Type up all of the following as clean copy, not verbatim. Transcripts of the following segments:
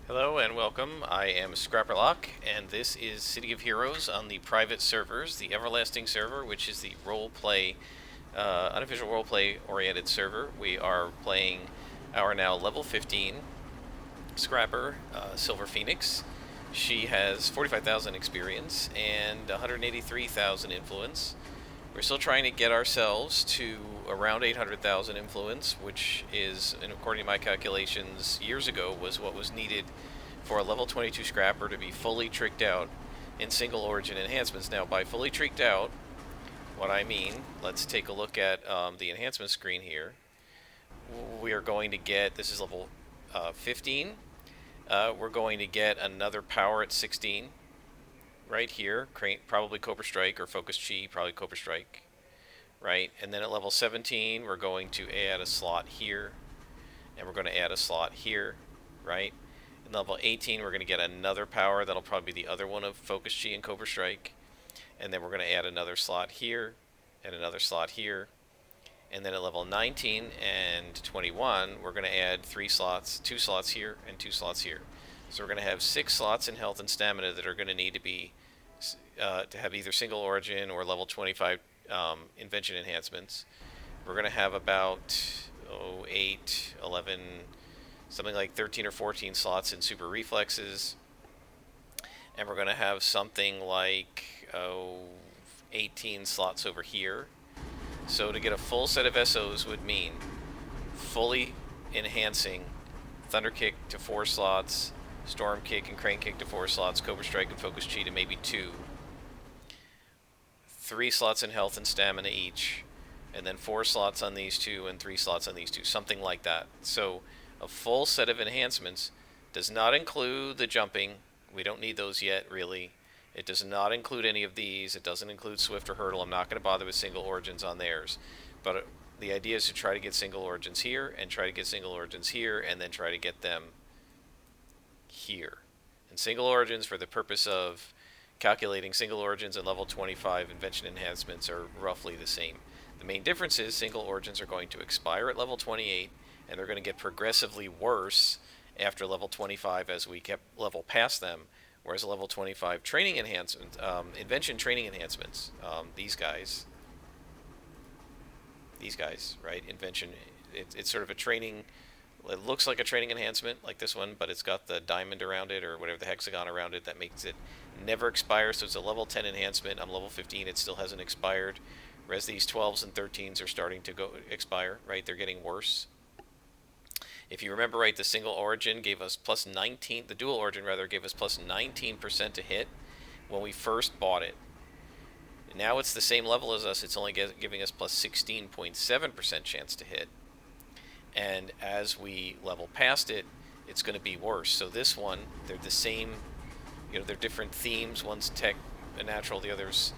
Hello and welcome. I am Scrapperlock, and this is City of Heroes on the private servers, the Everlasting server, which is the unofficial roleplay oriented server. We are playing our now level 15 Scrapper, Silver Phoenix. She has 45,000 experience and 183,000 influence. We're still trying to get ourselves to around 800,000 influence, which is, and according to my calculations years ago, was what was needed for a level 22 scrapper to be fully tricked out in single origin enhancements. Now, by fully tricked out, what I mean, let's take a look at the enhancement screen here. We are going to get, this is level 15. We're going to get another power at 16 right here, probably Cobra Strike or Focus Chi, probably Cobra Strike, right? And then at level 17, we're going to add a slot here, and we're going to add a slot here, right? In level 18, we're going to get another power. That'll probably be the other one of Focus Chi and Cobra Strike. And then we're going to add another slot here, and another slot here. And then at level 19 and 21, we're going to add 2 slots here, and 2 slots here. So we're going to have 6 slots in health and stamina that are going to need to be to have either single origin or level 25 invention enhancements. We're going to have about 8, 11, something like 13 or 14 slots in super reflexes. And we're going to have something like 18 slots over here. So to get a full set of SOs would mean fully enhancing Thunder Kick to 4 slots, Storm Kick and Crane Kick to 4 slots, Cobra Strike and Focus Chi to maybe 2, 3 slots in health and stamina each, and then 4 slots on these 2 and 3 slots on these 2, something like that. So a full set of enhancements does not include the jumping. We don't need those yet, really. It does not include any of these. It doesn't include Swift or Hurdle. I'm not going to bother with single origins on theirs. But the idea is to try to get single origins here, and try to get single origins here, and then try to get them here. And single origins, for the purpose of calculating single origins and level 25 invention enhancements, are roughly the same. The main difference is single origins are going to expire at level 28, and they're going to get progressively worse after level 25 as we kept level past them. Whereas level 25 training enhancements, invention training enhancements, these guys, right? Invention, it's sort of a training. It looks like a training enhancement like this one, but it's got the diamond around it or whatever, the hexagon around it, that makes it never expire. So it's a level 10 enhancement. I'm level 15. It still hasn't expired. Whereas these 12s and 13s are starting to expire, right? They're getting worse. If you remember right, the single origin gave us plus 19, the dual origin rather, gave us plus 19% to hit when we first bought it. Now it's the same level as us. It's only giving us plus 16.7% chance to hit. And as we level past it, it's going to be worse. So this one, they're the same, they're different themes. One's tech natural, the other's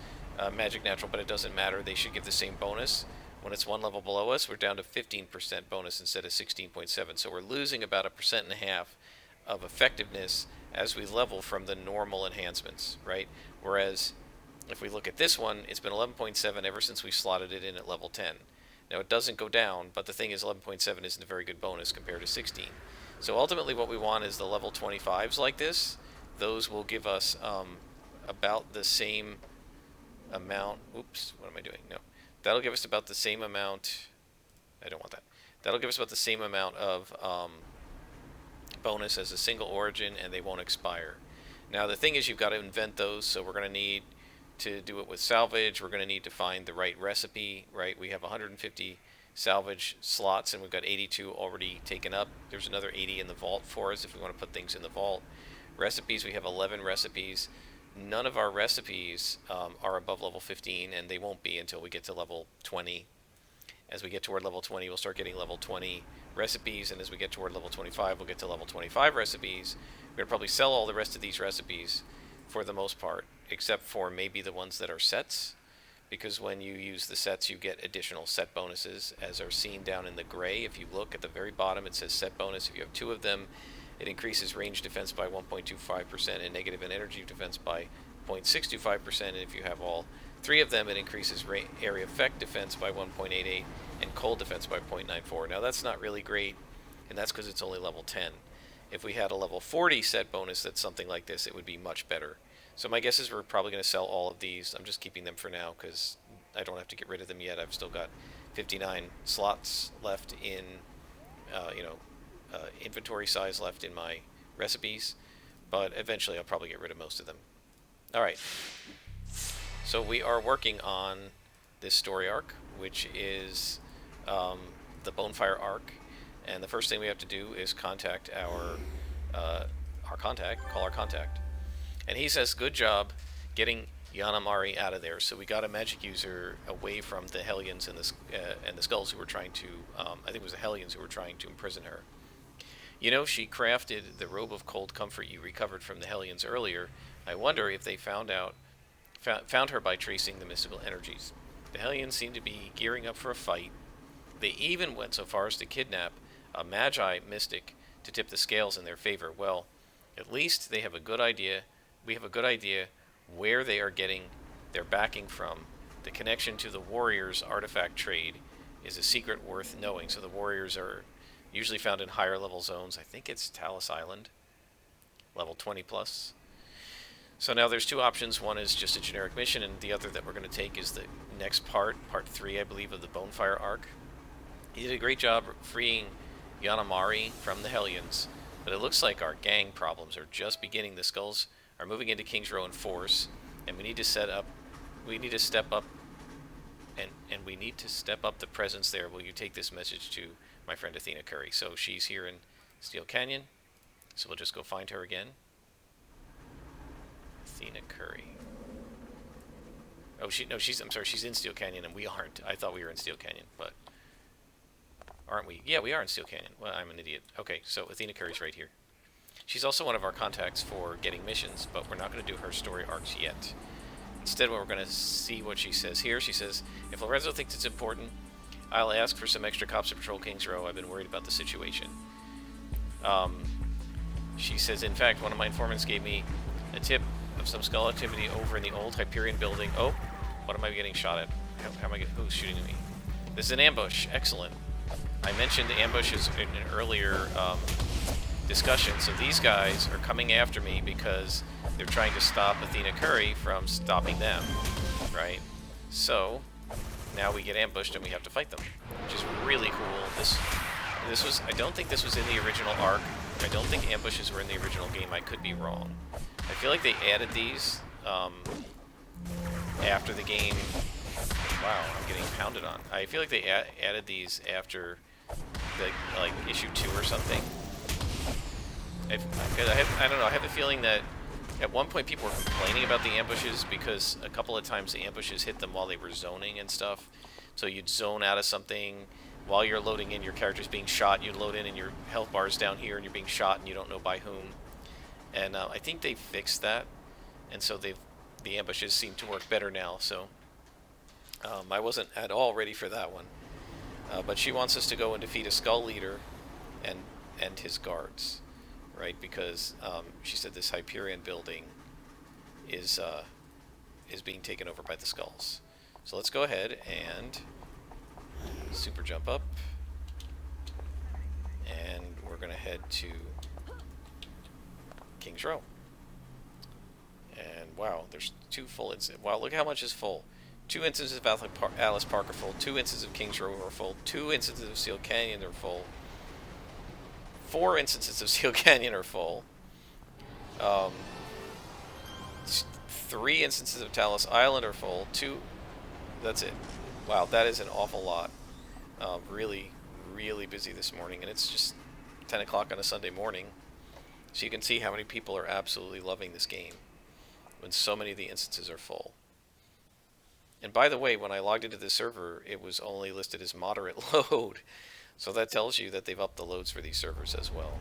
magic natural, but it doesn't matter. They should give the same bonus. When it's one level below us, we're down to 15% bonus instead of 16.7. So we're losing about 1.5% of effectiveness as we level from the normal enhancements, right? Whereas if we look at this one, it's been 11.7 ever since we slotted it in at level 10. Now it doesn't go down, but the thing is 11.7 isn't a very good bonus compared to 16. So ultimately what we want is the level 25s like this. Those will give us about the same amount. Oops, what am I doing? No. That'll give us about the same amount. I don't want that. That'll give us about the same amount of bonus as a single origin, and they won't expire. Now the thing is, you've got to invent those, so we're going to need to do it with salvage. We're going to need to find the right recipe, right? We have 150 salvage slots, and we've got 82 already taken up. There's another 80 in the vault for us if we want to put things in the vault. Recipes, we have 11 recipes. None of our recipes are above level 15, and they won't be until we get to level 20. As we get toward level 20, we'll start getting level 20 recipes, and as we get toward level 25, we'll get to level 25 recipes. We're going to probably sell all the rest of these recipes for the most part, except for maybe the ones that are sets, because when you use the sets, you get additional set bonuses, as are seen down in the gray. If you look at the very bottom, it says set bonus. If you have 2 of them, it increases range defense by 1.25% and negative and energy defense by 0.625%. And if you have all 3 of them, it increases area effect defense by 1.88 and cold defense by 0.94. Now that's not really great, and that's because it's only level 10. if we had a level 40 set bonus that's something like this, it would be much better. So my guess is we're probably going to sell all of these. I'm just keeping them for now because I don't have to get rid of them yet. I've still got 59 slots left in, inventory size left in my recipes. But eventually I'll probably get rid of most of them. All right. So we are working on this story arc, which is the Bonefire arc. And the first thing we have to do is contact call our contact. And he says, good job getting Yanamari out of there. So we got a magic user away from the Hellions and the Skulls who were trying to, I think it was the Hellions who were trying to imprison her. You know, she crafted the robe of cold comfort you recovered from the Hellions earlier. I wonder if they found her by tracing the mystical energies. The Hellions seem to be gearing up for a fight. They even went so far as to kidnap a magi mystic to tip the scales in their favor. Well, at least they have a good idea. We have a good idea where they are getting their backing from. The connection to the Warriors artifact trade is a secret worth knowing. So the Warriors are usually found in higher level zones. I think it's Talus Island, level 20 plus. So now there's two options. One is just a generic mission, and the other that we're going to take is the next part 3, I believe, of the Bonefire arc. He did a great job freeing Yanamari from the Hellions, but it looks like our gang problems are just beginning. The Skulls are moving into King's Row in force, and we need to step up the presence there. Will you take this message to my friend Athena Curry? So she's here in Steel Canyon, so we'll just go find her again. Athena Curry. Oh, she's in Steel Canyon and we aren't. I thought we were in Steel Canyon, but aren't we? Yeah, we are in Steel Canyon. Well, I'm an idiot. Okay, so Athena Curry's right here. She's also one of our contacts for getting missions, but we're not going to do her story arcs yet. Instead, we're going to see what she says here. She says, if Lorenzo thinks it's important, I'll ask for some extra cops to patrol King's Row. I've been worried about the situation. She says, in fact, one of my informants gave me a tip of some skull activity over in the old Hyperion building. Oh, what am I getting shot at? Who's shooting at me? This is an ambush. Excellent. I mentioned ambushes in an earlier discussion, so these guys are coming after me because they're trying to stop Athena Curry from stopping them, right? So now we get ambushed and we have to fight them, which is really cool. This was, I don't think this was in the original arc. I don't think ambushes were in the original game. I could be wrong. I feel like they added these after the game. Wow, I'm getting pounded on. I feel like they added these after like issue 2 or something. I don't know. I have a feeling that at one point people were complaining about the ambushes because a couple of times the ambushes hit them while they were zoning and stuff. So you'd zone out of something while you're loading in, your character's being shot. You'd load in and your health bar's down here and you're being shot and you don't know by whom. And I think they fixed that, and so the ambushes seem to work better now. So I wasn't at all ready for that one. But she wants us to go and defeat a Skull Leader and his guards, right? Because she said this Hyperion building is being taken over by the Skulls. So let's go ahead and super jump up, and we're going to head to King's Row. And wow, there's 2 full instances. Wow, look how much is full. 2 instances of Alice Park are full. 2 instances of King's Row are full. 2 instances of Steel Canyon are full. 4 instances of Steel Canyon are full. 3 instances of Talus Island are full. 2. That's it. Wow, that is an awful lot. Really, really busy this morning, and it's just 10 o'clock on a Sunday morning. So you can see how many people are absolutely loving this game when so many of the instances are full. And by the way, when I logged into this server, it was only listed as moderate load. So that tells you that they've upped the loads for these servers as well.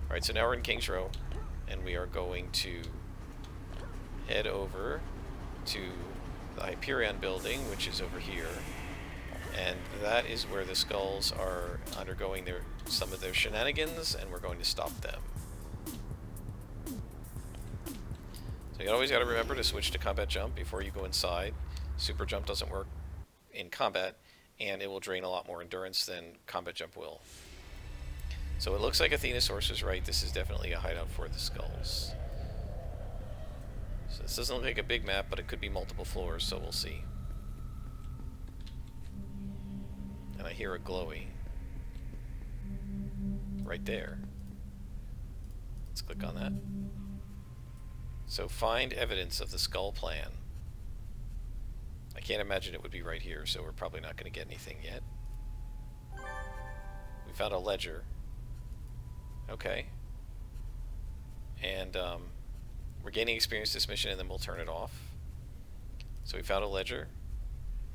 Alright, so now we're in King's Row, and we are going to head over to the Hyperion building, which is over here. And that is where the Skulls are undergoing some of their shenanigans, and we're going to stop them. So you always got to remember to switch to combat jump before you go inside. Super jump doesn't work in combat, and it will drain a lot more endurance than combat jump will. So it looks like Athena Sources is right. This is definitely a hideout for the skulls. So this doesn't look like a big map, but it could be multiple floors, so we'll see. And I hear a glowy. Right there. Let's click on that. So find evidence of the skull plan. I can't imagine it would be right here, so we're probably not going to get anything yet. We found a ledger. Okay. And we're gaining experience this mission, and then we'll turn it off. So we found a ledger,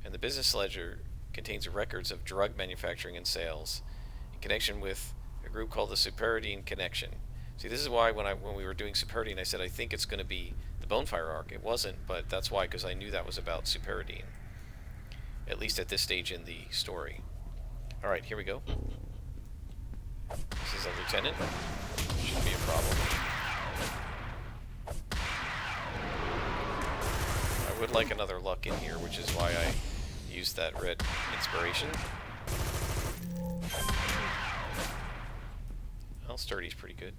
and the business ledger contains records of drug manufacturing and sales in connection with a group called the Superidine Connection. See, this is why when we were doing Superidine, I said I think it's going to be the Bonefire arc. It wasn't, but that's why, because I knew that was about Superidine, at least at this stage in the story. All right, here we go. This is a lieutenant. Shouldn't be a problem. I would like another luck in here, which is why I used that red inspiration. Well, sturdy's pretty good.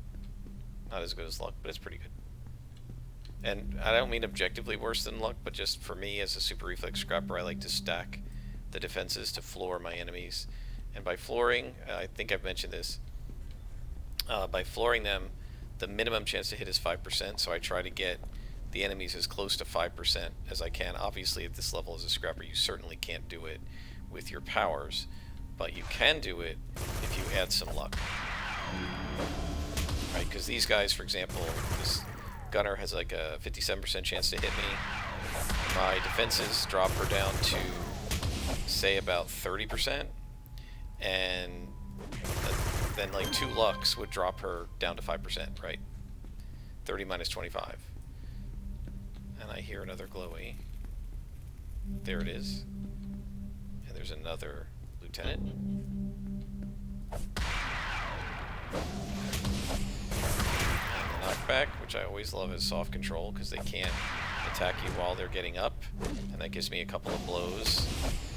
Not as good as luck, but it's pretty good. And I don't mean objectively worse than luck, but just for me as a super reflex scrapper, I like to stack the defenses to floor my enemies. And by flooring, I think I've mentioned this, by flooring them, the minimum chance to hit is 5%, so I try to get the enemies as close to 5% as I can. Obviously, at this level as a scrapper, you certainly can't do it with your powers, but you can do it if you add some luck. Right, because these guys, for example, this gunner has like a 57% chance to hit me. My defenses drop her down to, say, about 30%, and then like 2 lucks would drop her down to 5%, right? 30 minus 25. And I hear another glowy. There it is. And there's another lieutenant. And the knockback, which I always love as soft control, because they can't attack you while they're getting up. And that gives me a couple of blows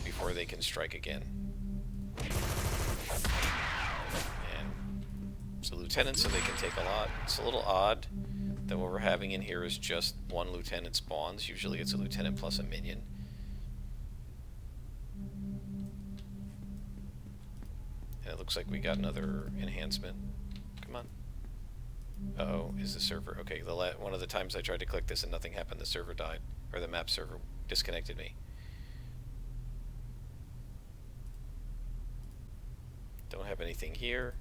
before they can strike again. And so lieutenants, so they can take a lot. It's a little odd that what we're having in here is just 1 lieutenant spawns. Usually it's a lieutenant plus a minion. And it looks like we got another enhancement. Come on. Uh-oh, is the server... Okay, one of the times I tried to click this and nothing happened, the server died. Or the map server disconnected me. Don't have anything here.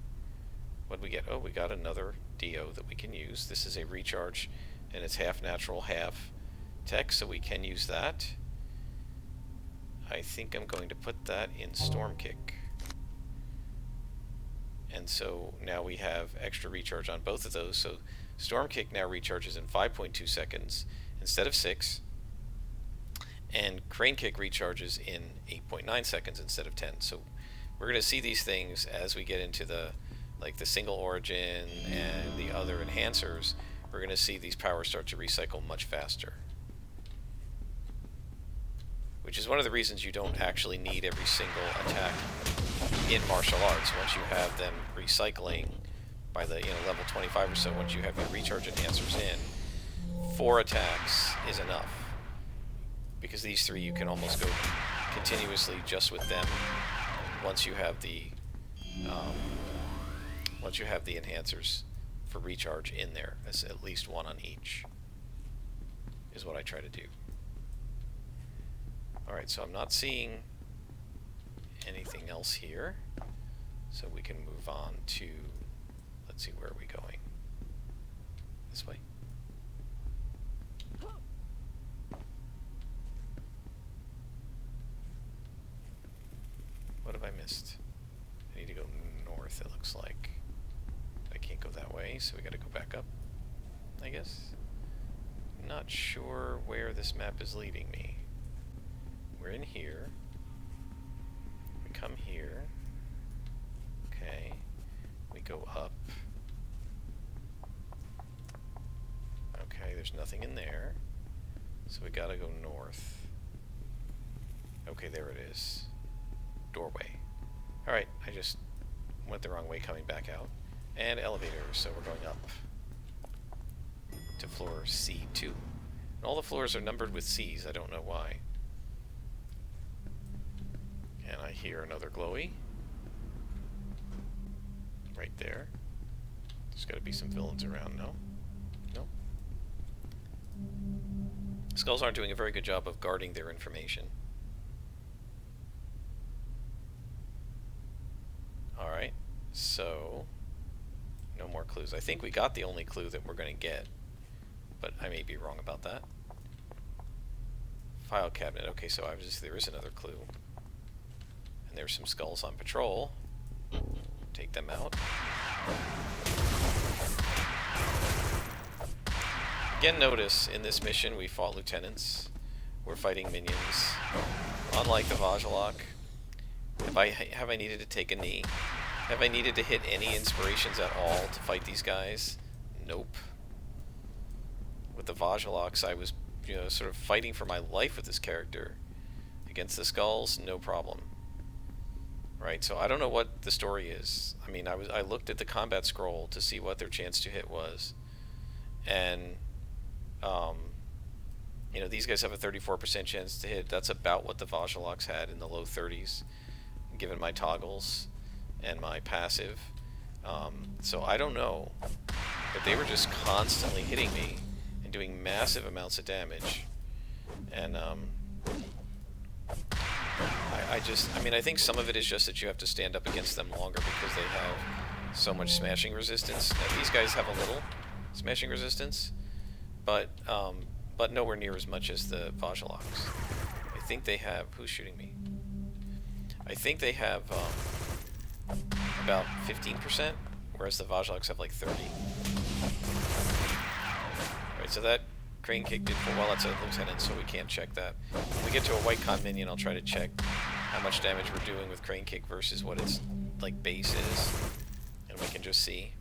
What'd we get? Oh, we got another DO that we can use. This is a recharge, and it's half natural, half tech, so we can use that. I think I'm going to put that in Storm Kick. And so now we have extra recharge on both of those. So Storm Kick now recharges in 5.2 seconds instead of 6. And Crane Kick recharges in 8.9 seconds instead of 10. So we're going to see these things as we get into the single origin and the other enhancers. We're going to see these powers start to recycle much faster. Which is one of the reasons you don't actually need every single attack in martial arts. Once you have them recycling by the level 25 or so, once you have your recharge enhancers in, 4 attacks is enough. Because these 3 you can almost go continuously just with them once you have the enhancers for recharge in there. That's at least 1 on each, is what I try to do. Alright, so I'm not seeing anything else here, so we can move on to, let's see, where are we going? This way? What have I missed? I need to go north, it looks like. I can't go that way, so we gotta go back up, I guess. Not sure where this map is leading me. We're in here. We come here. Okay. We go up. Okay, there's nothing in there. So we gotta go north. Okay, there it is. Doorway. Alright, I just went the wrong way coming back out. And elevators, so we're going up to floor C2. And all the floors are numbered with C's, I don't know why. And I hear another glowy. Right there. There's gotta be some villains around, no? No? Skulls aren't doing a very good job of guarding their information. Alright, so no more clues. I think we got the only clue that we're going to get, but I may be wrong about that. File cabinet. Okay, so obviously there is another clue. And there's some skulls on patrol. Take them out. Again, notice in this mission we fought lieutenants. We're fighting minions. Unlike the Vajjalok, have I needed to take a knee? Have I needed to hit any inspirations at all to fight these guys? Nope. With the Vajjaloks, I was, sort of fighting for my life with this character. Against the skulls, no problem. Right, so I don't know what the story is. I mean, I looked at the combat scroll to see what their chance to hit was. And, these guys have a 34% chance to hit. That's about what the Vajjaloks had in the low 30s, given my toggles and my passive. So I don't know, but they were just constantly hitting me and doing massive amounts of damage. And I think some of it is just that you have to stand up against them longer because they have so much smashing resistance. Now, these guys have a little smashing resistance, but nowhere near as much as the Vajjaloks. I think they have... Who's shooting me? I think they have about 15%, whereas the Vajjaloks have like 30. Right, so that crane kick did for well. That's a lieutenant, so we can't check that. When we get to a white con minion, I'll try to check how much damage we're doing with crane kick versus what its like base is, and we can just see.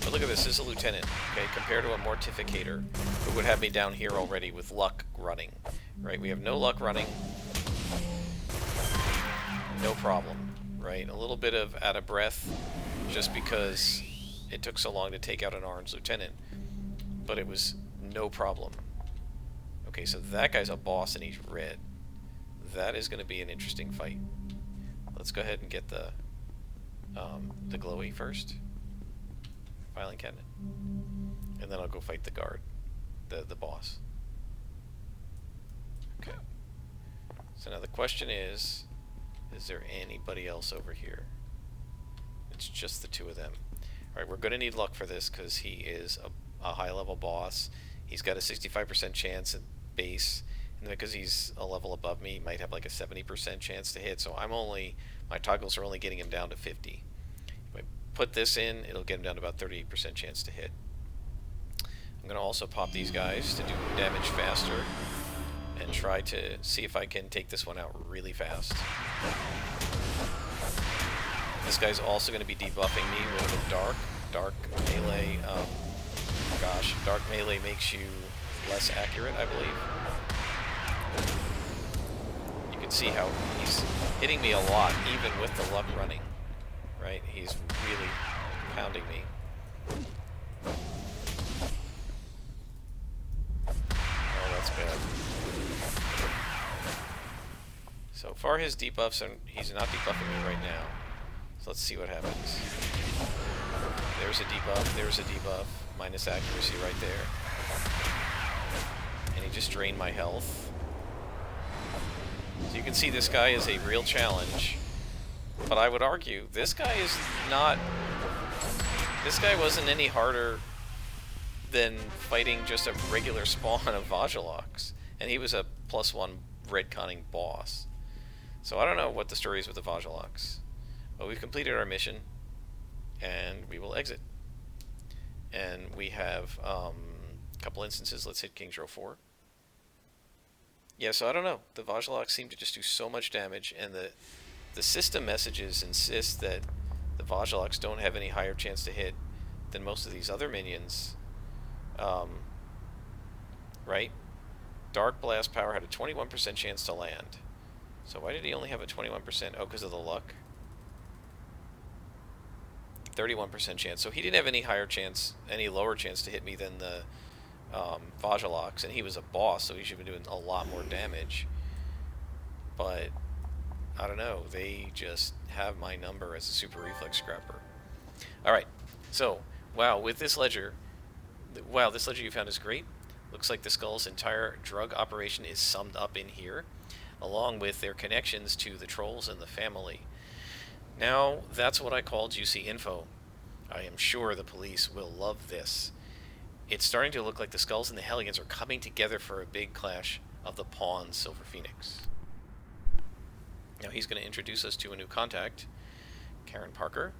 But look at this. This is a lieutenant, okay, compared to a mortificator who would have me down here already with luck running. Right, we have no luck running. No problem, right? A little bit of out of breath just because it took so long to take out an orange lieutenant, but it was no problem. Okay, so that guy's a boss and he's red. That is going to be an interesting fight. Let's go ahead and get the glowy first. Filing cabinet. And then I'll go fight the guard, the boss. Okay. So now the question is there anybody else over here? It's just the two of them. Alright, we're going to need luck for this because he is a high-level boss. He's got a 65% chance at base, and because he's a level above me, he might have like a 70% chance to hit, so my toggles are only getting him down to 50. If I put this in, it'll get him down to about 38% chance to hit. I'm going to also pop these guys to do damage faster, and try to see if I can take this one out really fast. This guy's also going to be debuffing me with a dark melee. Dark melee makes you less accurate, I believe. You can see how he's hitting me a lot, even with the luck running. Right? He's really pounding me. Oh, that's bad. So far his debuffs are... He's not debuffing me right now. So let's see what happens. There's a debuff. Minus accuracy right there. And he just drained my health. So you can see this guy is a real challenge. But I would argue, this guy is not... This guy wasn't any harder than fighting just a regular spawn of Vajjaloks. And he was a +1 redconning boss. So I don't know what the story is with the Vajjaloks. But we've completed our mission. And we will exit. And we have a couple instances. Let's hit King's Row 4. Yeah, so I don't know. The Vajjaloks seem to just do so much damage, and the system messages insist that the Vajjaloks don't have any higher chance to hit than most of these other minions. Right? Dark Blast Power had a 21% chance to land. So why did he only have a 21%? Oh, because of the luck? 31% chance. So he didn't have any higher chance, any lower chance to hit me than the Vajalox, and he was a boss, so he should be doing a lot more damage. But I don't know. They just have my number as a super reflex scrapper. All right. So wow, with this ledger, wow, this ledger you found is great. Looks like the Skull's entire drug operation is summed up in here, along with their connections to the trolls and the family. Now, that's what I call juicy info. I am sure the police will love this. It's starting to look like the Skulls and the Hellions are coming together for a big clash of the Pawn Silver Phoenix. Now he's going to introduce us to a new contact, Karen Parker,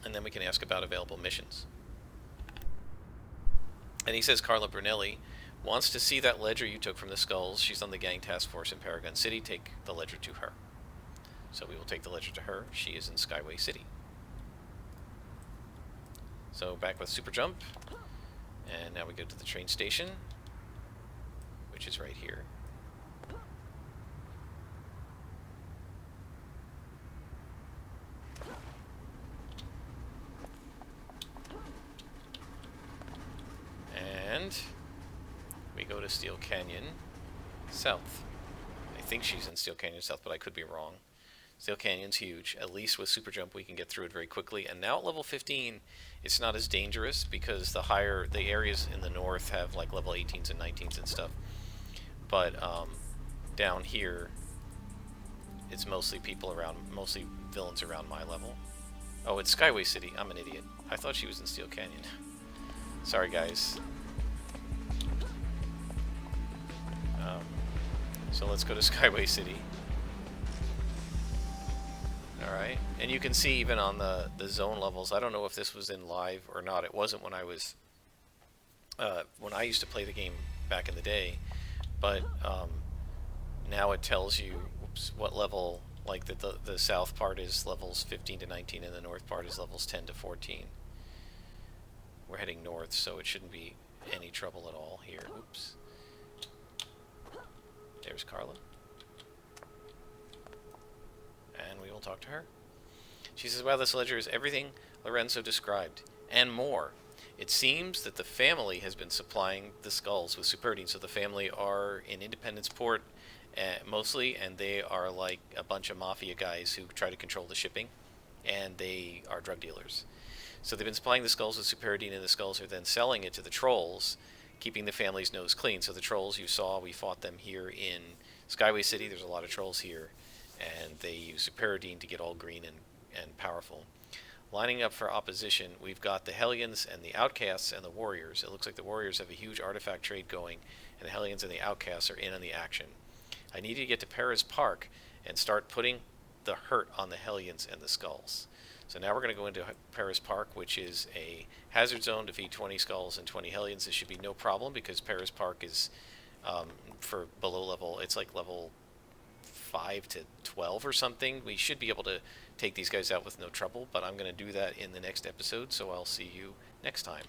and then we can ask about available missions. And he says Carla Brunelli wants to see that ledger you took from the Skulls. She's on the gang task force in Paragon City. Take the ledger to her. So we will take the ledger to her. She is in Skyway City. So back with Super Jump. And now we go to the train station, which is right here. And we go to Steel Canyon South. I think she's in Steel Canyon South, but I could be wrong. Steel Canyon's huge. At least with Super Jump we can get through it very quickly. And now at level 15, it's not as dangerous because the areas in the north have like level 18s and 19s and stuff. But down here, it's mostly mostly villains around my level. Oh, it's Skyway City. I'm an idiot. I thought she was in Steel Canyon. Sorry, guys. So let's go to Skyway City. Alright, and you can see even on the zone levels, I don't know if this was in live or not. It wasn't when I was, when I used to play the game back in the day, but now it tells you what level, like the south part is levels 15 to 19 and the north part is levels 10 to 14. We're heading north, so it shouldn't be any trouble at all here. Oops. There's Carla. And we will talk to her. She says, wow, this ledger is everything Lorenzo described, and more. It seems that the family has been supplying the Skulls with Superdine, so the family are in Independence Port mostly, and they are like a bunch of mafia guys who try to control the shipping, and they are drug dealers. So they've been supplying the Skulls with Superdine, and the Skulls are then selling it to the trolls, keeping the family's nose clean. So the trolls you saw, we fought them here in Skyway City. There's a lot of trolls here, and they use Superdine to get all green and powerful. Lining up for opposition, we've got the Hellions and the Outcasts and the Warriors. It looks like the Warriors have a huge artifact trade going, and the Hellions and the Outcasts are in on the action. I need to get to Perez Park and start putting the hurt on the Hellions and the Skulls. So now we're going to go into Perez Park, which is a hazard zone, defeat 20 Skulls and 20 Hellions. This should be no problem because Perez Park is for below level, it's like level 5 to 12 or something. We should be able to take these guys out with no trouble, but I'm going to do that in the next episode, so I'll see you next time.